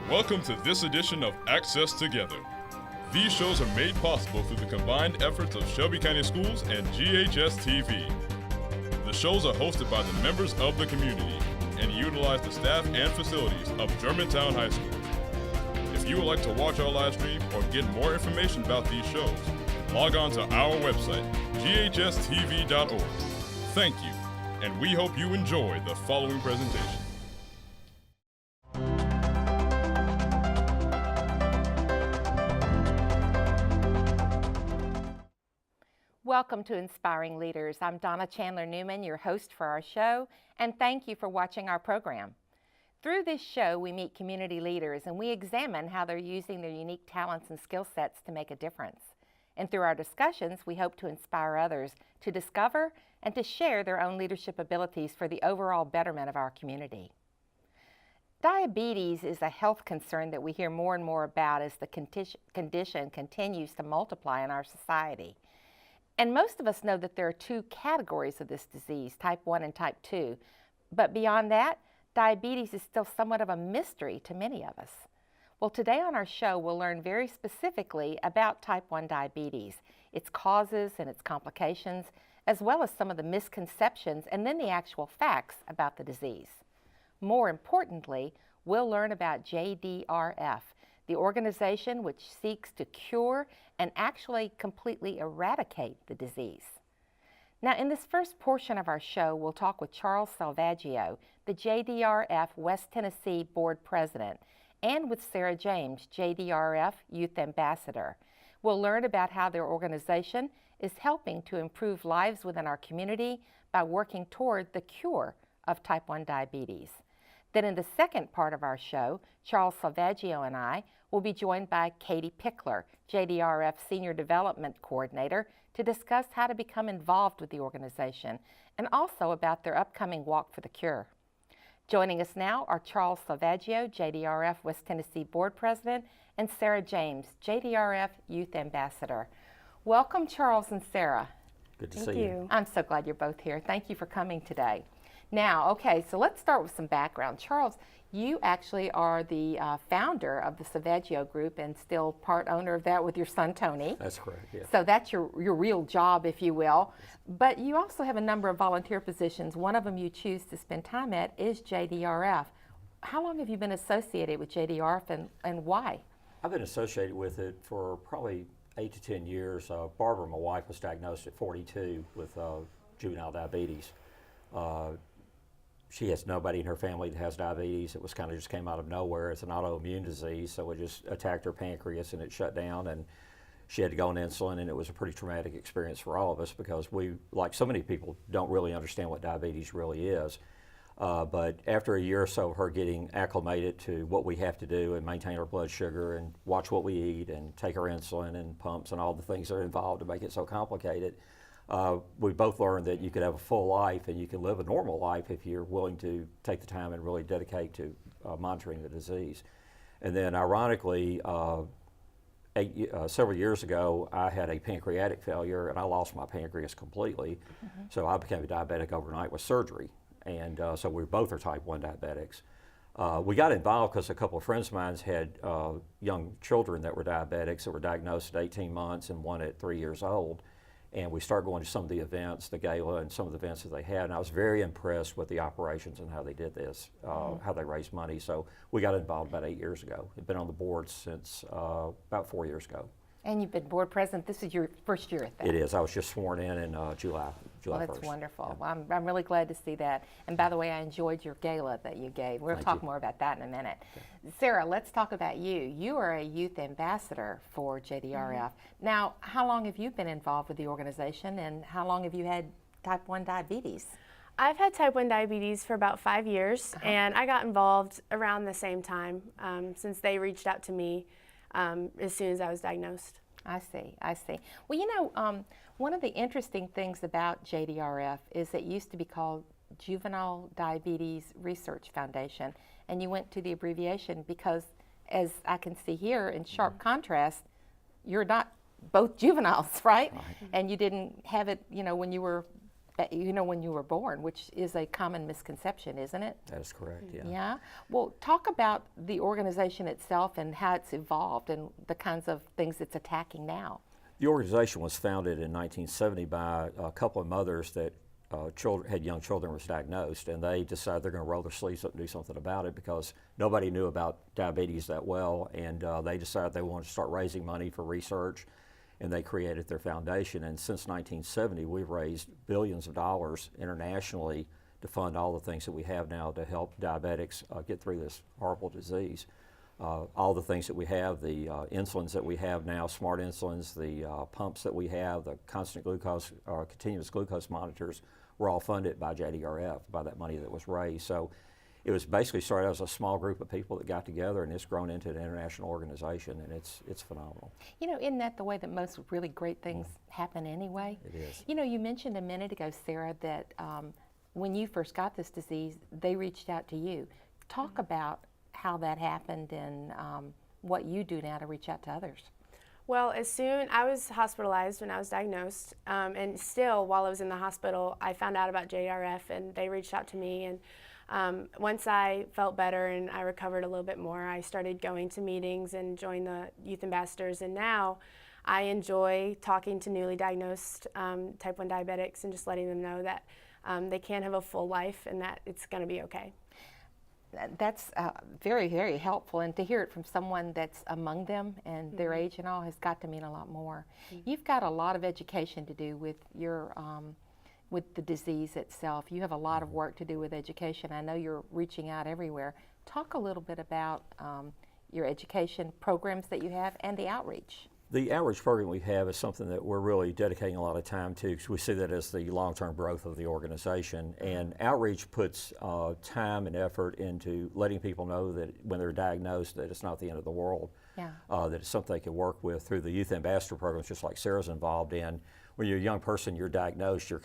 Welcome to this edition of Access Together. These shows are made possible through the combined efforts of Shelby County Schools and GHS-TV. The shows are hosted by the members of the community and utilize the staff and facilities of Germantown High School. If you would like to watch our live stream or get more information about these shows, log on to our website, ghstv.org. Thank you, and we hope you enjoy the following presentation. Welcome to Inspiring Leaders. I'm Donna Newman, your host for our show, and thank you for watching our program. Through this show, we meet community leaders and we examine how they're using their unique talents and skill sets to make a difference. And through our discussions, we hope to inspire others to discover and to share their own leadership abilities for the overall betterment of our community. Diabetes is a health concern that we hear more and more about as the condition continues to multiply in our society. And most of us know that there are two categories of this disease, type 1 and type 2. But beyond that, diabetes is still somewhat of a mystery to many of us. Well, today on our show, we'll learn very specifically about type 1 diabetes, its causes and its complications, as well as some of the misconceptions and then the actual facts about the disease. More importantly, we'll learn about JDRF, the organization which seeks to cure and actually completely eradicate the disease. Now, in this first portion of our show, we'll talk with Charles Salvaggio, the JDRF West Tennessee Board President, and with Sarah James, JDRF Youth Ambassador. We'll learn about how their organization is helping to improve lives within our community by working toward the cure of type 1 diabetes. Then in the second part of our show, Charles Salvaggio and I will be joined by Katie Pickler, JDRF Senior Development Coordinator, to discuss how to become involved with the organization and also about their upcoming Walk for the Cure. Joining us now are Charles Salvaggio, JDRF West Tennessee Board President, and Sarah James, JDRF Youth Ambassador. Welcome, Charles and Sarah. Good to see you. I'm so glad you're both here. Thank you for coming today. Now, okay, so let's start with some background. Charles, you actually are the founder of the Salvaggio Group and still part owner of that with your son, Tony. That's correct, yeah. So that's your real job, if you will. But you also have a number of volunteer positions. One of them you choose to spend time at is JDRF. How long have you been associated with JDRF and why? I've been associated with it for probably 8 to 10 years. Barbara, my wife, was diagnosed at 42 with juvenile diabetes. She has nobody in her family that has diabetes. It was kind of just came out of nowhere. It's an autoimmune disease, so it just attacked her pancreas and it shut down, and she had to go on insulin, and it was a pretty traumatic experience for all of us because we, like so many people, don't really understand what diabetes really is. But after a year or so of her getting acclimated to what we have to do and maintain our blood sugar and watch what we eat and take our insulin and pumps and all the things that are involved to make it so complicated, we both learned that you could have a full life and you can live a normal life if you're willing to take the time and really dedicate to monitoring the disease. And then ironically, several years ago, I had a pancreatic failure and I lost my pancreas completely. Mm-hmm. So I became a diabetic overnight with surgery. And so we both are type 1 diabetics. We got involved because a couple of friends of mine had young children that were diabetics that were diagnosed at 18 months and one at 3 years old. And we started going to some of the events, the gala and some of the events that they had, and I was very impressed with the operations and how they did this, how they raised money. So we got involved about 8 years ago. I've been on the board since about 4 years ago. And you've been board president. This is your first year at that. It is. I was just sworn in July well, that's 1st. Wonderful. Yeah. Well, I'm really glad to see that. And by the way, I enjoyed your gala that you gave. We'll talk more about that in a minute. Okay. Sarah, let's talk about you. You are a youth ambassador for JDRF. Mm-hmm. Now, how long have you been involved with the organization, and how long have you had type 1 diabetes? I've had type 1 diabetes for about 5 years, and I got involved around the same time since they reached out to me as soon as I was diagnosed. I see. Well, you know, one of the interesting things about JDRF is it used to be called Juvenile Diabetes Research Foundation, and you went to the abbreviation because, as I can see here, in sharp contrast, you're not both juveniles, right? And you didn't have it, you know, when you were you know, when you were born, which is a common misconception, isn't it? That is correct, yeah. Yeah. Well, talk about the organization itself and how it's evolved and the kinds of things it's attacking now. The organization was founded in 1970 by a couple of mothers that had young children was diagnosed, and they decided they're going to roll their sleeves up and do something about it because nobody knew about diabetes that well, and they decided they wanted to start raising money for research, and they created their foundation. And since 1970, we've raised billions of dollars internationally to fund all the things that we have now to help diabetics get through this horrible disease. All the things that we have, the insulins that we have now, smart insulins, the pumps that we have, the constant glucose, continuous glucose monitors, were all funded by JDRF, by that money that was raised. So it was basically started as a small group of people that got together, and it's grown into an international organization, and it's phenomenal. You know, isn't that the way that most really great things happen anyway? It is. You know, you mentioned a minute ago, Sarah, that when you first got this disease, they reached out to you. Talk about how that happened and what you do now to reach out to others. Well, I was hospitalized when I was diagnosed, and still while I was in the hospital, I found out about JDRF and they reached out to me. And once I felt better and I recovered a little bit more, I started going to meetings and joined the youth ambassadors. And now I enjoy talking to newly diagnosed type 1 diabetics and just letting them know that they can have a full life and that it's going to be okay. That's very, very helpful, and to hear it from someone that's among them and their age and all has got to mean a lot more. You've got a lot of education to do with your with the disease itself. You have a lot of work to do with education. I know you're reaching out everywhere. Talk a little bit about your education programs that you have and the outreach. The outreach program we have is something that we're really dedicating a lot of time to because we see that as the long-term growth of the organization. And outreach puts time and effort into letting people know that when they're diagnosed that it's not the end of the world, that it's something they can work with through the youth ambassador programs, just like Sarah's involved in. When you're a young person, you're diagnosed, you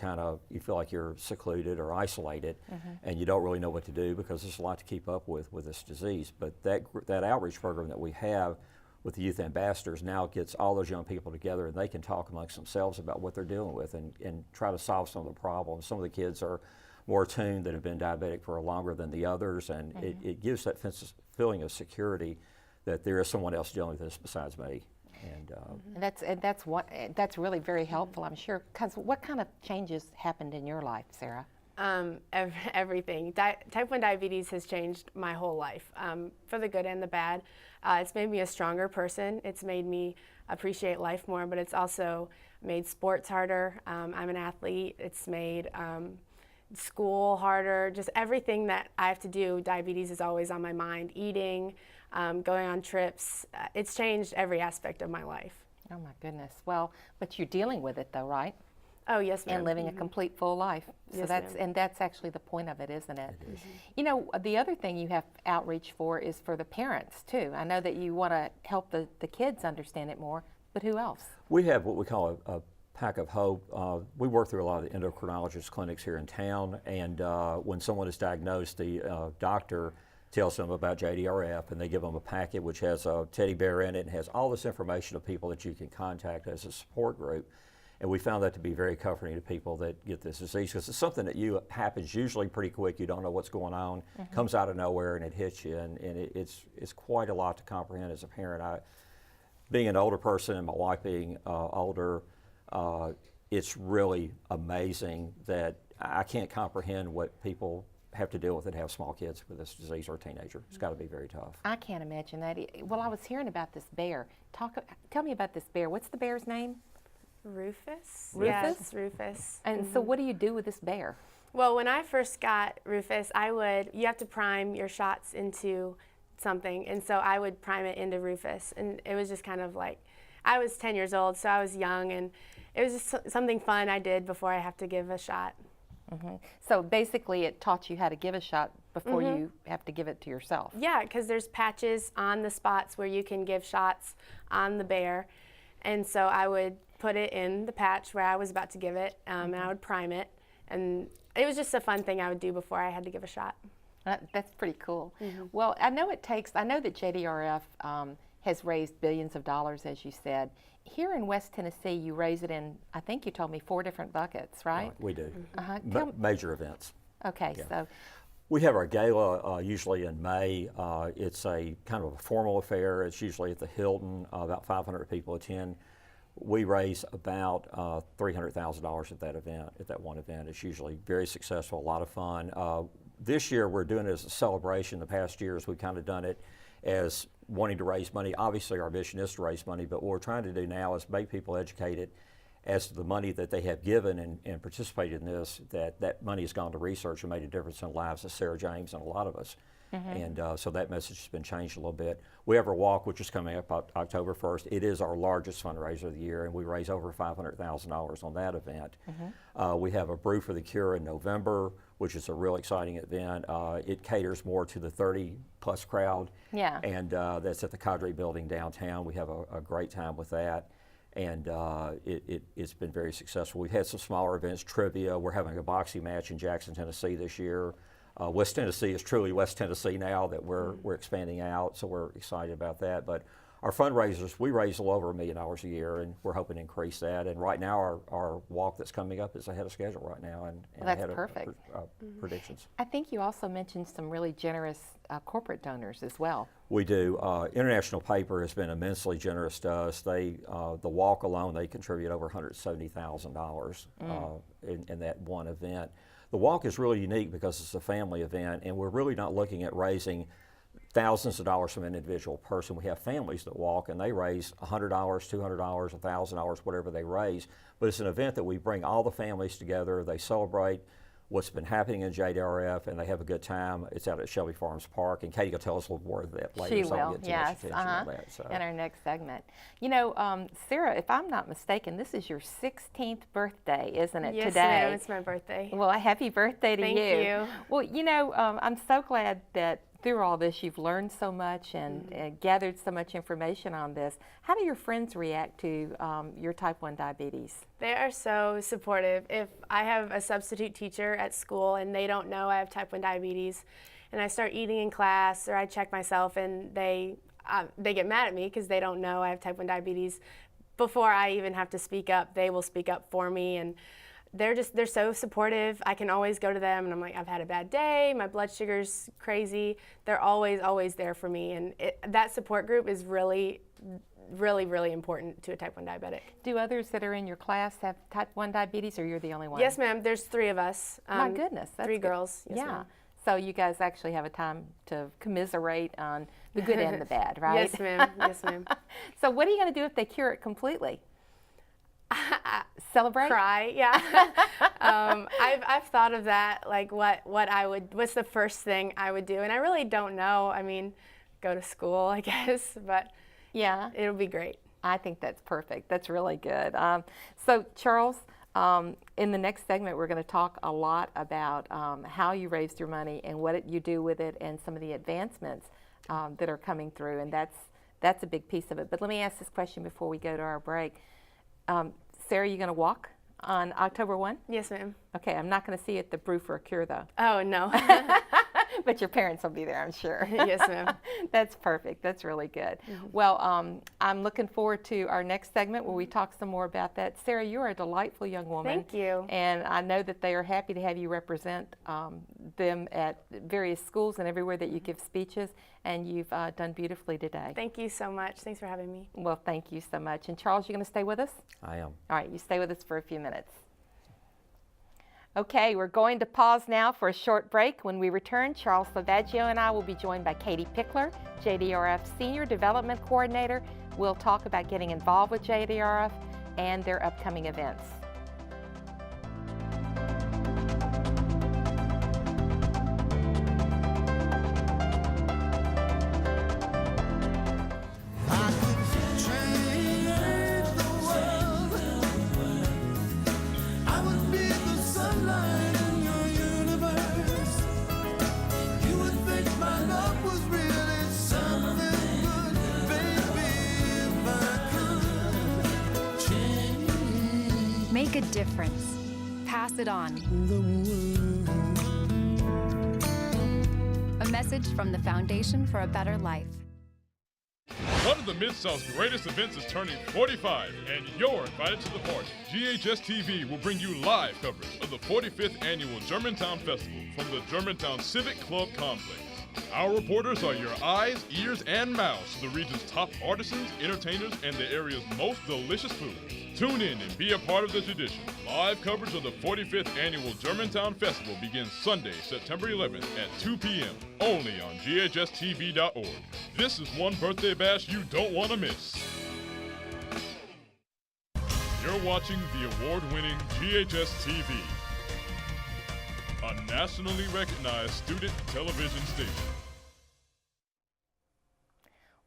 feel like you're secluded or isolated, and you don't really know what to do because there's a lot to keep up with this disease. But that outreach program that we have with the youth ambassadors now gets all those young people together, and they can talk amongst themselves about what they're dealing with and try to solve some of the problems. Some of the kids are more attuned that have been diabetic for longer than the others, and it gives that feeling of security that there is someone else dealing with this besides me. And that's really very helpful, I'm sure. Because what kind of changes happened in your life, Sarah? Everything. Type 1 diabetes has changed my whole life, for the good and the bad. It's made me a stronger person. It's made me appreciate life more, but it's also made sports harder. I'm an athlete. It's made school harder. Just everything that I have to do, diabetes is always on my mind. Eating, going on trips. It's changed every aspect of my life. Oh my goodness. Well, but you're dealing with it though, right? Oh, yes, ma'am. And living a complete full life. So Yes, that's actually the point of it, isn't it? It is. You know, the other thing you have outreach for is for the parents too. I know that you want to help the kids understand it more, but who else? We have what we call a pack of hope. We work through a lot of the endocrinologist clinics here in town, and when someone is diagnosed, the doctor tells them about JDRF, and they give them a packet which has a teddy bear in it and has all this information of people that you can contact as a support group. And we found that to be very comforting to people that get this disease because it's something that happens usually pretty quick. You don't know what's going on, comes out of nowhere, and it hits you. And it's quite a lot to comprehend as a parent. Being an older person and my wife being older, it's really amazing that I can't comprehend what people have to deal with that have small kids with this disease or a teenager. It's got to be very tough. I can't imagine that. Well, I was hearing about this bear. Tell me about this bear. What's the bear's name? Rufus? Rufus? Yes, Rufus. And so what do you do with this bear? Well, when I first got Rufus, you have to prime your shots into something, and so I would prime it into Rufus, and it was just kind of like, I was 10 years old, so I was young, and it was just something fun I did before I have to give a shot. So basically it taught you how to give a shot before you have to give it to yourself. Yeah, because there's patches on the spots where you can give shots on the bear, and so I would put it in the patch where I was about to give it, and I would prime it, and it was just a fun thing I would do before I had to give a shot. That's pretty cool. Well, I know that JDRF has raised billions of dollars, as you said. Here in West Tennessee, you raise it in, I think you told me, 4 different buckets, right? We do. Major events. Okay, Yeah. so. We have our gala usually in May. It's a kind of a formal affair. It's usually at the Hilton. About 500 people attend. We raise about $300,000 at that event, at that one event. It's usually very successful, a lot of fun. This year we're doing it as a celebration. The past years we've kind of done it as wanting to raise money. Obviously our mission is to raise money, but what we're trying to do now is make people educated as to the money that they have given and participated in this, that money has gone to research and made a difference in the lives of Sarah James and a lot of us. And so that message has been changed a little bit. We have our walk, which is coming up October 1st. It is our largest fundraiser of the year, and we raise over $500,000 on that event. We have a Brew for the Cure in November, which is a real exciting event. It caters more to the 30-plus crowd, and that's at the Cadre Building downtown. We have a great time with that. And it's been very successful. We've had some smaller events, trivia. We're having a boxing match in Jackson, Tennessee this year. West Tennessee is truly West Tennessee now that we're expanding out, so we're excited about that. But our fundraisers, we raise a little over $1 million a year, and we're hoping to increase that. And right now, our walk that's coming up is ahead of schedule right now, and Well, that's ahead perfect. of predictions. I think you also mentioned some really generous corporate donors as well. We do. International Paper has been immensely generous to us. They, the walk alone, they contribute over $170,000 in that one event. The walk is really unique because it's a family event, and we're really not looking at raising thousands of dollars from an individual person. We have families that walk, and they raise $100, $200, $1,000, whatever they raise. But it's an event that we bring all the families together. They celebrate what's been happening in JDRF, and they have a good time. It's out at Shelby Farms Park, and Katie will tell us a little more of that later. She so I will, won't get too much attention on that, so. In our next segment. You know, Sarah, if I'm not mistaken, this is your 16th birthday, isn't it, Yes, today? ma'am, it's my birthday. Well, a happy birthday to you. Thank you. Well, you know, I'm so glad that through all this you've learned so much and gathered so much information on this. How do your friends react to your type 1 diabetes? They are so supportive. If I have a substitute teacher at school and they don't know I have type 1 diabetes, and I start eating in class or I check myself and they get mad at me because they don't know I have type 1 diabetes, before I even have to speak up, they will speak up for me, and they're so supportive. I can always go to them and I'm like, I've had a bad day, my blood sugar's crazy. They're always there for me, and that support group is really important to a type 1 diabetic. Do others that are in your class have type 1 diabetes, or you're the only one? Yes, ma'am. There's 3 of us. My goodness, that's 3 good. girls. Yes, yeah. ma'am. So you guys actually have a time to commiserate on the good and the bad, right? Yes, ma'am. Yes, ma'am. So what are you going to do if they cure it completely? Celebrate? Cry, yeah. I've thought of that, like what's the first thing I would do, and I really don't know. I mean, go to school, I guess, but yeah, it'll be great. I think that's perfect. That's really good. So Charles, in the next segment, we're going to talk a lot about how you raised your money and what you do with it, and some of the advancements that are coming through, and that's a big piece of it. But let me ask this question before we go to our break. Sarah, you going to walk on October 1? Yes, ma'am. Okay, I'm not going to see you at the Brew for a Cure, though. Oh, no. But your parents will be there, I'm sure. Yes, ma'am. That's perfect. That's really good. Well, I'm looking forward to our next segment where we talk some more about that. Sarah, you're a delightful young woman. Thank you. And I know that they are happy to have you represent them at various schools and everywhere that you give speeches, and you've done beautifully today. Thank you so much. Thanks for having me. Well, thank you so much. And Charles, you going to stay with us? I am. All right, you stay with us for a few minutes. Okay, we're going to pause now for a short break. When we return, Charles Lavaggio and I will be joined by Katie Pickler, JDRF Senior Development Coordinator. We'll talk about getting involved with JDRF and their upcoming events. Make a difference. Pass it on. A message from the Foundation for a Better Life. One of the Mid-South's greatest events is turning 45, and you're invited to the party. GHS-TV will bring you live coverage of the 45th Annual Germantown Festival from the Germantown Civic Club Complex. Our reporters are your eyes, ears, and mouths to the region's top artisans, entertainers, and the area's most delicious food. Tune in and be a part of the tradition. Live coverage of the 45th Annual Germantown Festival begins Sunday, September 11th at 2 p.m. only on GHSTV.org. This is one birthday bash you don't want to miss. You're watching the award-winning GHS-TV, a nationally recognized student television station.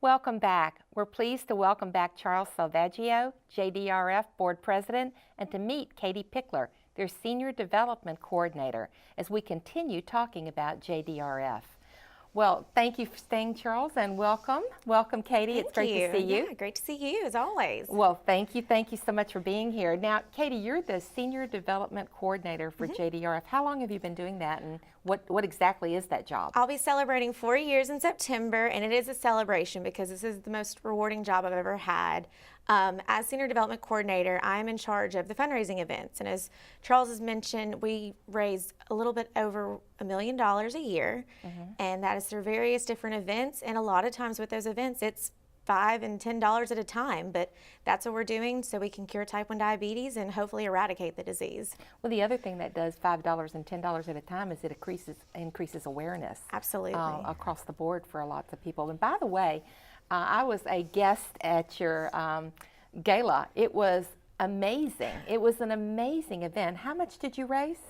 Welcome back. We're pleased to welcome back Charles Salvaggio, JDRF Board President, and to meet Katie Pickler, their Senior Development Coordinator, as we continue talking about JDRF. Well, thank you for staying, Charles, and welcome. Welcome, Katie. It's great to see you. Yeah, great to see you, as always. Well, thank you. Thank you so much for being here. Now, Katie, you're the Senior Development Coordinator for JDRF. How long have you been doing that, and what exactly is that job? I'll be celebrating 4 years in September, and it is a celebration because this is the most rewarding job I've ever had. As Senior Development Coordinator, I'm in charge of the fundraising events, and as Charles has mentioned, we raise a little bit over $1 million a year, and that is through various different events, and a lot of times with those events, it's $5 and $10 at a time, but that's what we're doing so we can cure type 1 diabetes and hopefully eradicate the disease. Well, the other thing that does $5 and $10 at a time is it increases awareness. Absolutely. Across the board for lots of people. And by the way, I was a guest at your gala. It was amazing. It was an amazing event. How much did you raise?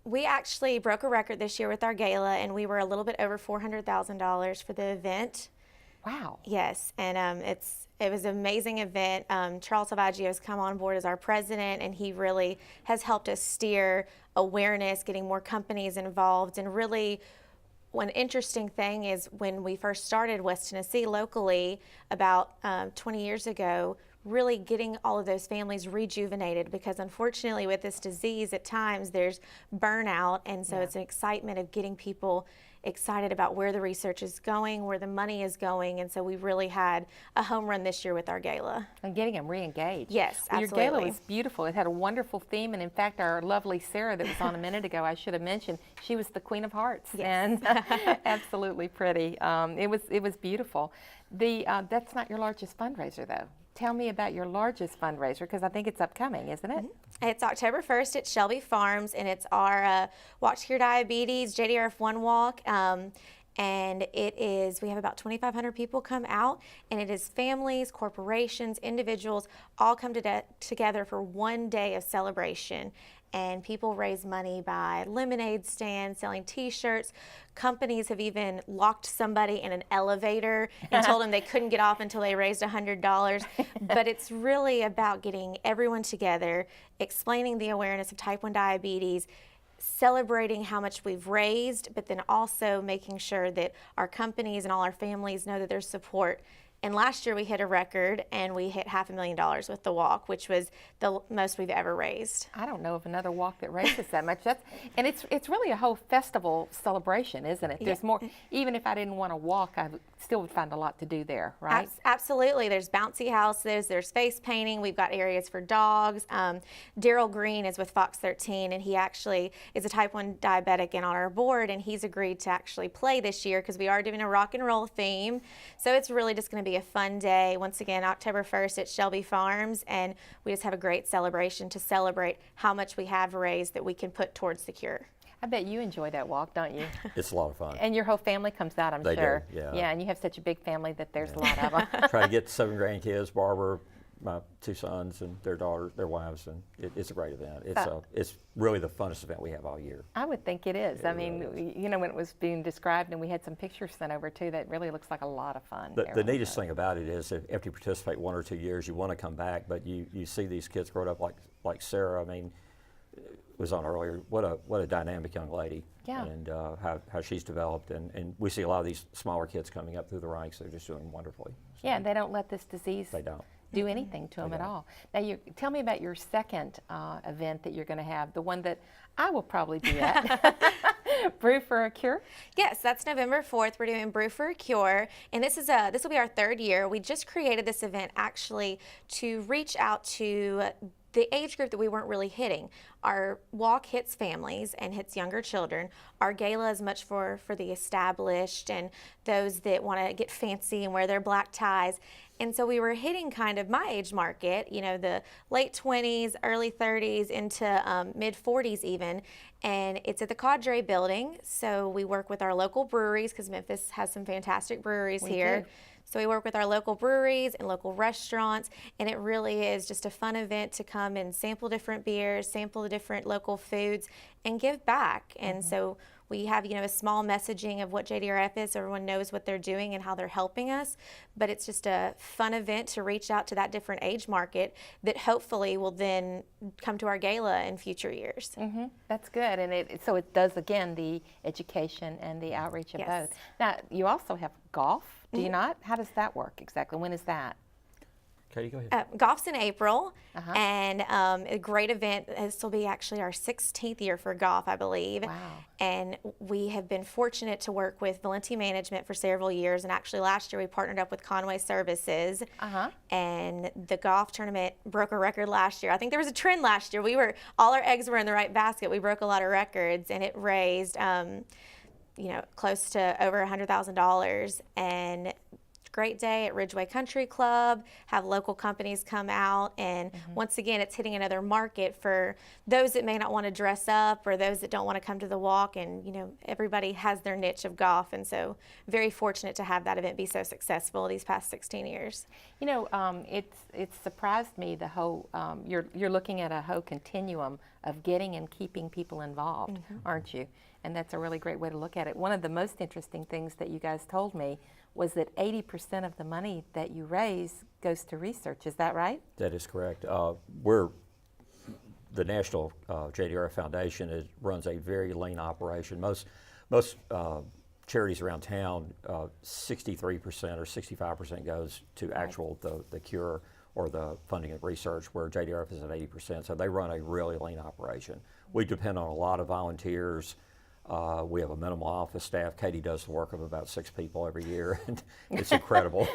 We actually broke a record this year with our gala, and we were a little bit over $400,000 for the event. Wow. Yes, and it was an amazing event. Charles Salvaggio has come on board as our president, and he really has helped us steer awareness, getting more companies involved, and really one interesting thing is when we first started West Tennessee locally about 20 years ago, really getting all of those families rejuvenated, because unfortunately with this disease at times there's burnout, and so it's an excitement of getting people excited about where the research is going, where the money is going, and so we really had a home run this year with our gala. And getting them re-engaged. Yes, well, absolutely. Your gala was beautiful. It had a wonderful theme, and in fact our lovely Sarah that was on a minute ago, I should have mentioned, she was the Queen of Hearts. Yes. And absolutely pretty. It was beautiful. That's not your largest fundraiser though. Tell me about your largest fundraiser, because I think it's upcoming, isn't it? It's October 1st at Shelby Farms, and it's our Walk to Cure Diabetes, JDRF One Walk. And we have about 2,500 people come out, and it is families, corporations, individuals, all come together for one day of celebration. And people raise money by lemonade stands, selling t-shirts. Companies have even locked somebody in an elevator and told them they couldn't get off until they raised $100. But it's really about getting everyone together, explaining the awareness of type 1 diabetes, celebrating how much we've raised, but then also making sure that our companies and all our families know that there's support. And last year we hit a record, and we hit $500,000 with the walk, which was the most we've ever raised. I don't know of another walk that raises that much. And it's really a whole festival celebration, isn't it? There's more. Even if I didn't want to walk, I still would find a lot to do there, right? Absolutely. There's bouncy houses. There's face painting. We've got areas for dogs. Daryl Green is with Fox 13, and he actually is a type 1 diabetic and on our board, and he's agreed to actually play this year because we are doing a rock and roll theme. So it's really just going to be a fun day. Once again, October 1st at Shelby Farms, and we just have a great celebration to celebrate how much we have raised that we can put towards the cure. I bet you enjoy that walk, don't you? It's a lot of fun. And your whole family comes out, I'm sure. They do, yeah. Yeah, and you have such a big family that there's a lot of them. Try to get 7 grandkids, Barbara, my 2 sons and their daughters, their wives, and it's a great event. It's really the funnest event we have all year. I would think it is. I mean, you know, when it was being described, and we had some pictures sent over too, that really looks like a lot of fun. The neatest thing about it is if after you participate 1 or 2 years, you want to come back, but you see these kids grow up like Sarah. I mean, was on earlier. What a dynamic young lady. Yeah. And how she's developed, and we see a lot of these smaller kids coming up through the ranks. They're just doing wonderfully. So yeah, and they don't let this disease they don't. do anything to them at all. Now, tell me about your second event that you're going to have, the one that I will probably be at. Brew for a Cure? Yes, that's November 4th. We're doing Brew for a Cure, and this will be our third year. We just created this event actually to reach out to the age group that we weren't really hitting. Our walk hits families and hits younger children. Our gala is much for the established and those that want to get fancy and wear their black ties. And so we were hitting kind of my age market, you know, the late 20s, early 30s into mid 40s even. And it's at the Cadre building. So we work with our local breweries because Memphis has some fantastic breweries here. Do. So we work with our local breweries and local restaurants, and it really is just a fun event to come and sample different beers, sample the different local foods, and give back. And so we have, you know, a small messaging of what JDRF is so everyone knows what they're doing and how they're helping us. But it's just a fun event to reach out to that different age market that hopefully will then come to our gala in future years. That's good. And so it does, again, the education and the outreach of both. Now, you also have golf, do you not? How does that work exactly? When is that? Katie, go ahead. Golf's in April, and a great event. This will be actually our 16th year for golf, I believe. Wow. And we have been fortunate to work with Valenti Management for several years, and actually last year we partnered up with Conway Services, and the golf tournament broke a record last year. I think there was a trend last year. All our eggs were in the right basket. We broke a lot of records, and it raised you know, close to over $100,000, and great day at Ridgeway Country Club, have local companies come out, and once again, it's hitting another market for those that may not want to dress up or those that don't want to come to the walk, and you know, everybody has their niche of golf, and so very fortunate to have that event be so successful these past 16 years. You know, it's surprised me the whole, you're looking at a whole continuum of getting and keeping people involved, aren't you? And that's a really great way to look at it. One of the most interesting things that you guys told me was that 80% of the money that you raise goes to research. Is that right? That is correct. The National JDRF Foundation runs a very lean operation. Most charities around town, 63% or 65% goes to actual the cure or the funding of research, where JDRF is at 80%. So they run a really lean operation. We depend on a lot of volunteers. We have a minimal office staff. Katie does the work of about 6 people every year, and it's incredible.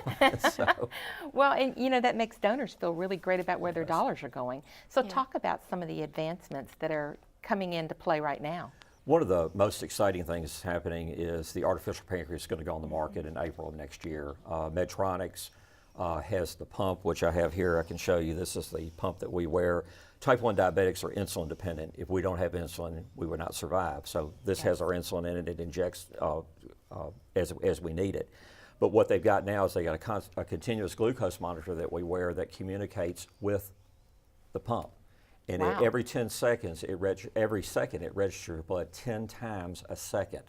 Well, and you know, that makes donors feel really great about where their dollars are going. So talk about some of the advancements that are coming into play right now. One of the most exciting things happening is the artificial pancreas is going to go on the market in April of next year. Medtronics has the pump, which I have here. I can show you. This is the pump that we wear. Type 1 diabetics are insulin dependent. If we don't have insulin, we would not survive. So this has our insulin in it. It injects as we need it. But what they've got now is they got a continuous glucose monitor that we wear that communicates with the pump. And every 10 seconds, every second, it registers blood 10 times a second.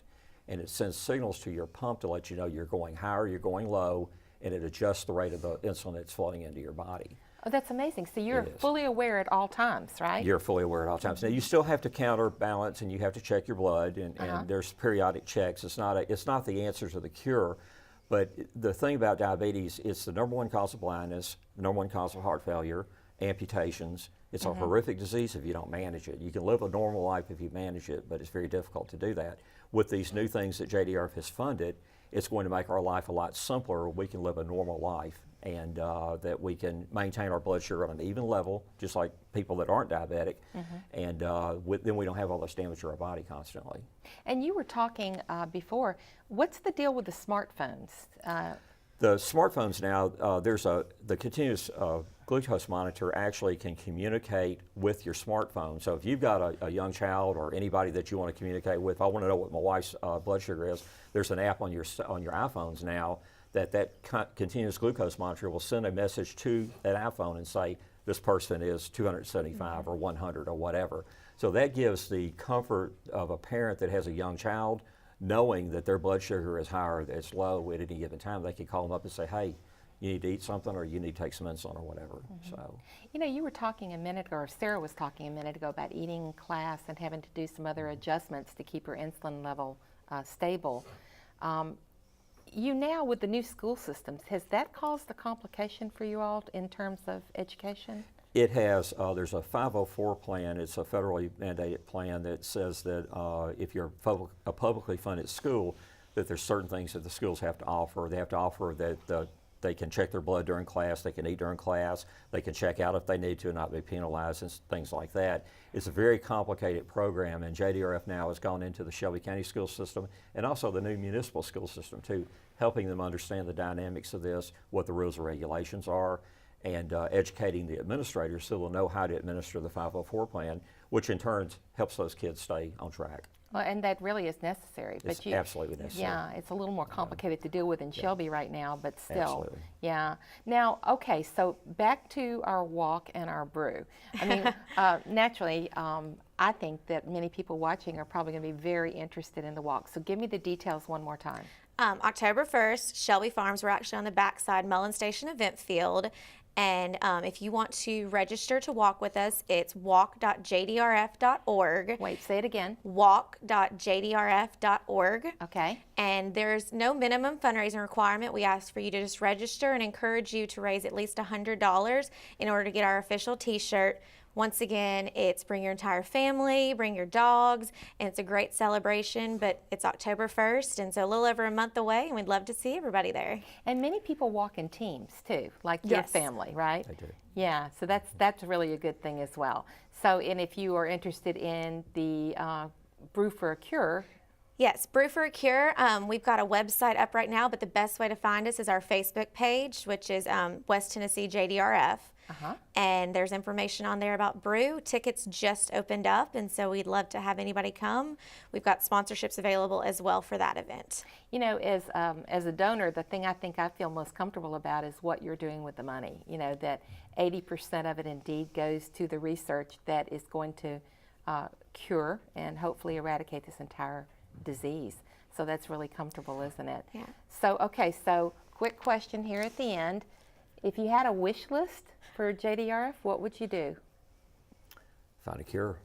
And it sends signals to your pump to let you know you're going high or you're going low, and it adjusts the rate of the insulin that's flowing into your body. Oh, that's amazing. So you're fully aware at all times, right? You're fully aware at all times. Now, you still have to counterbalance, and you have to check your blood, and there's periodic checks. It's not the answer to the cure, but the thing about diabetes, it's the number one cause of blindness, the number one cause of heart failure, amputations. It's a horrific disease if you don't manage it. You can live a normal life if you manage it, but it's very difficult to do that. With these new things that JDRF has funded, it's going to make our life a lot simpler. We can live a normal life, and that we can maintain our blood sugar on an even level, just like people that aren't diabetic, and then we don't have all this damage to our body constantly. And you were talking before, what's the deal with the smartphones? The smartphones now, the continuous glucose monitor actually can communicate with your smartphone. So if you've got a young child or anybody that you want to communicate with, if I want to know what my wife's blood sugar is, there's an app on your iPhones now that continuous glucose monitor will send a message to that iPhone and say, this person is 275 or 100 or whatever. So that gives the comfort of a parent that has a young child, knowing that their blood sugar is high or it's low at any given time. They can call them up and say, hey, you need to eat something, or you need to take some insulin or whatever. So, you know, you were talking a minute ago, or Sarah was talking a minute ago, about eating class and having to do some other adjustments to keep her insulin level stable. you now, with the new school systems, has that caused a complication for you all in terms of education? It has. There's a 504 plan. It's a federally mandated plan that says that if you're a publicly funded school, that there's certain things that the schools have to offer. They have to offer that they can check their blood during class, they can eat during class, they can check out if they need to and not be penalized and things like that. It's a very complicated program, and JDRF now has gone into the Shelby County school system and also the new municipal school system too, helping them understand the dynamics of this, what the rules and regulations are, and educating the administrators so they'll know how to administer the 504 plan, which in turn helps those kids stay on track. Well, and that really is necessary. It's absolutely necessary. Yeah, it's a little more complicated to deal with in Shelby right now, but still. Absolutely. Yeah. Now, okay, so back to our walk and our brew. I mean, naturally, I think that many people watching are probably going to be very interested in the walk. So give me the details one more time. October 1st, Shelby Farms, we're actually on the backside Mullen Station event field. And if you want to register to walk with us, it's walk.jdrf.org. Wait, say it again. Walk.jdrf.org. Okay. And there's no minimum fundraising requirement. We ask for you to just register and encourage you to raise at least $100 in order to get our official t-shirt. Once again, it's bring your entire family, bring your dogs, and it's a great celebration, but it's October 1st, and so a little over a month away, and we'd love to see everybody there. And many people walk in teams too, like your Yes. family, right? They do. Yeah, so that's really a good thing as well. So, and if you are interested in the Brew for a Cure, Yes, Brew for a Cure. We've got a website up right now, but the best way to find us is our Facebook page, which is West Tennessee JDRF. And there's information on there about brew. Tickets just opened up, and so we'd love to have anybody come. We've got sponsorships available as well for that event. you know, as a donor, the thing I think I feel most comfortable about is what you're doing with the money. You know, that 80% of it indeed goes to the research that is going to cure and hopefully eradicate this entire disease. So that's really comfortable, isn't it? Yeah. So, okay, so quick question here at the end. If you had a wish list for JDRF, what would you do? Find a cure.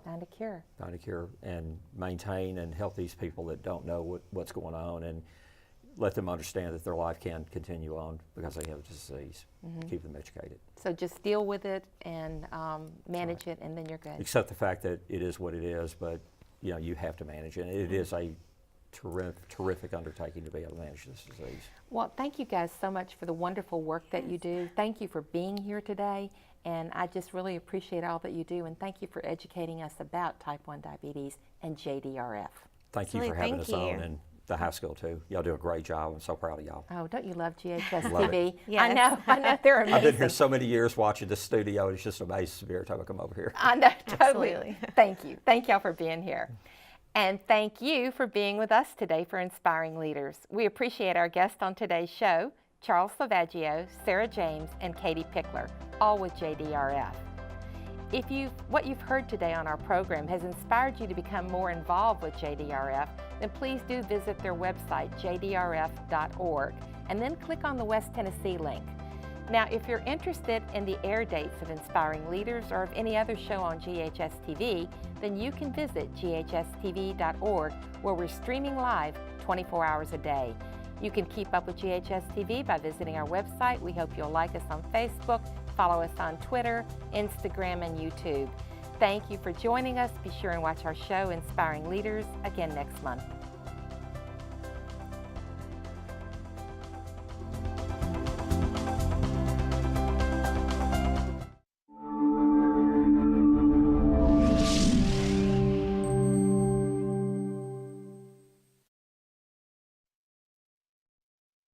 Find a cure. Find a cure and maintain and help these people that don't know what's going on, and let them understand that their life can continue on because they have a disease. Keep them educated. So just deal with it and manage it, and then you're good. Accept the fact that it is what it is, but you know, you have to manage it. It is a terrific undertaking to be able to manage this disease. Well, thank you guys so much for the wonderful work that you do. Thank you for being here today, and I just really appreciate all that you do, and thank you for educating us about type 1 diabetes and JDRF. Thank you for Absolutely, having thank us on, you. and the high school too. Y'all do a great job. I'm so proud of y'all. Oh, don't you love GHS-TV? Love it. Yes. I know, they're amazing. I've been here so many years watching the studio. It's just amazing every time I come over here. I know, totally. Absolutely. Thank you. Thank y'all for being here. And thank you for being with us today for Inspiring Leaders. We appreciate our guests on today's show, Charles Lavaggio, Sarah James, and Katie Pickler, all with JDRF. If what you've heard today on our program has inspired you to become more involved with JDRF, then please do visit their website, jdrf.org, and then click on the West Tennessee link. Now, if you're interested in the air dates of Inspiring Leaders or of any other show on GHS-TV, then you can visit ghstv.org, where we're streaming live 24 hours a day. You can keep up with GHS-TV by visiting our website. We hope you'll like us on Facebook, follow us on Twitter, Instagram, and YouTube. Thank you for joining us. Be sure and watch our show, Inspiring Leaders, again next month.